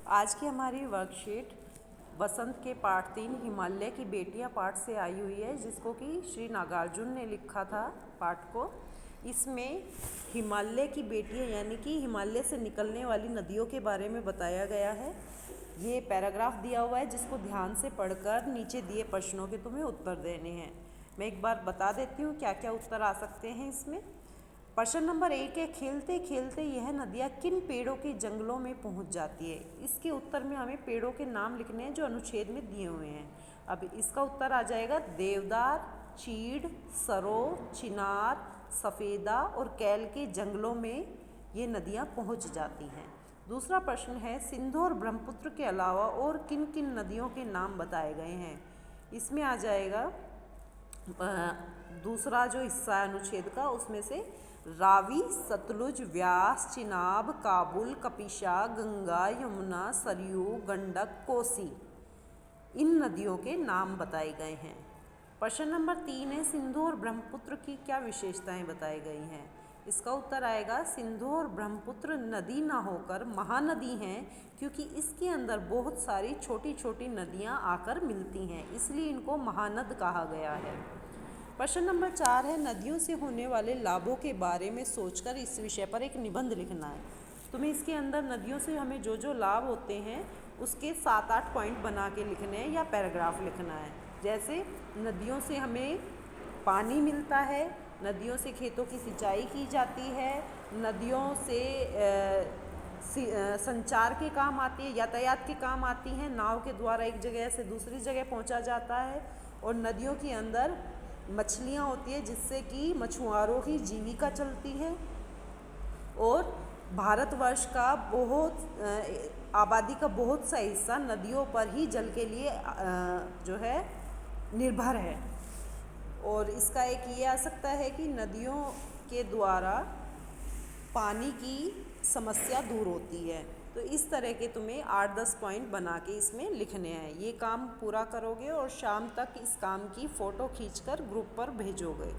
आज की हमारी वर्कशीट वसंत के पाठ 3 हिमालय की बेटियां पाठ से आई हुई है, जिसको कि श्री नागार्जुन ने लिखा था पाठ को। इसमें हिमालय की बेटियां यानी कि हिमालय से निकलने वाली नदियों के बारे में बताया गया है। ये पैराग्राफ दिया हुआ है, जिसको ध्यान से पढ़कर नीचे दिए प्रश्नों के तुम्हें उत्तर देने हैं। मैं एक बार बता देती हूँ क्या क्या उत्तर आ सकते हैं इसमें। प्रश्न नंबर 1 है, खेलते खेलते यह नदियाँ किन पेड़ों के जंगलों में पहुंच जाती है। इसके उत्तर में हमें पेड़ों के नाम लिखने हैं जो अनुच्छेद में दिए हुए हैं। अब इसका उत्तर आ जाएगा देवदार, चीड़, सरो, चिनार, सफ़ेदा और कैल के जंगलों में ये नदियाँ पहुंच जाती हैं। दूसरा प्रश्न है, सिंधु और ब्रह्मपुत्र के अलावा और किन किन नदियों के नाम बताए गए हैं। इसमें आ जाएगा दूसरा जो हिस्सा है अनुच्छेद का, उसमें से रावी, सतलुज, व्यास, चिनाब, काबुल, कपिशा, गंगा, यमुना, सरयू, गंडक, कोसी, इन नदियों के नाम बताए गए हैं। प्रश्न नंबर 3 है, सिंधु और ब्रह्मपुत्र की क्या विशेषताएं बताई गई हैं। इसका उत्तर आएगा, सिंधु और ब्रह्मपुत्र नदी ना होकर महानदी हैं, क्योंकि इसके अंदर बहुत सारी छोटी छोटी नदियां आकर मिलती हैं, इसलिए इनको महानद कहा गया है। प्रश्न नंबर 4 है, नदियों से होने वाले लाभों के बारे में सोचकर इस विषय पर एक निबंध लिखना है। तुम्हें इसके अंदर नदियों से हमें जो जो लाभ होते हैं उसके 7-8 पॉइंट बना के लिखने हैं या पैराग्राफ लिखना है। जैसे नदियों से हमें पानी मिलता है, नदियों से खेतों की सिंचाई की जाती है, नदियों से संचार के काम आती है, यातायात के काम आती हैं, नाव के द्वारा एक जगह से दूसरी जगह पहुंचा जाता है, और नदियों के अंदर मछलियाँ होती है जिससे कि मछुआरों की जीविका चलती है। और भारतवर्ष का आबादी का बहुत सा हिस्सा नदियों पर ही जल के लिए जो है निर्भर है। और इसका एक ये आ सकता है कि नदियों के द्वारा पानी की समस्या दूर होती है। तो इस तरह के तुम्हें 8-10 पॉइंट बना के इसमें लिखने हैं। ये काम पूरा करोगे और शाम तक इस काम की फ़ोटो खींचकर ग्रुप पर भेजोगे।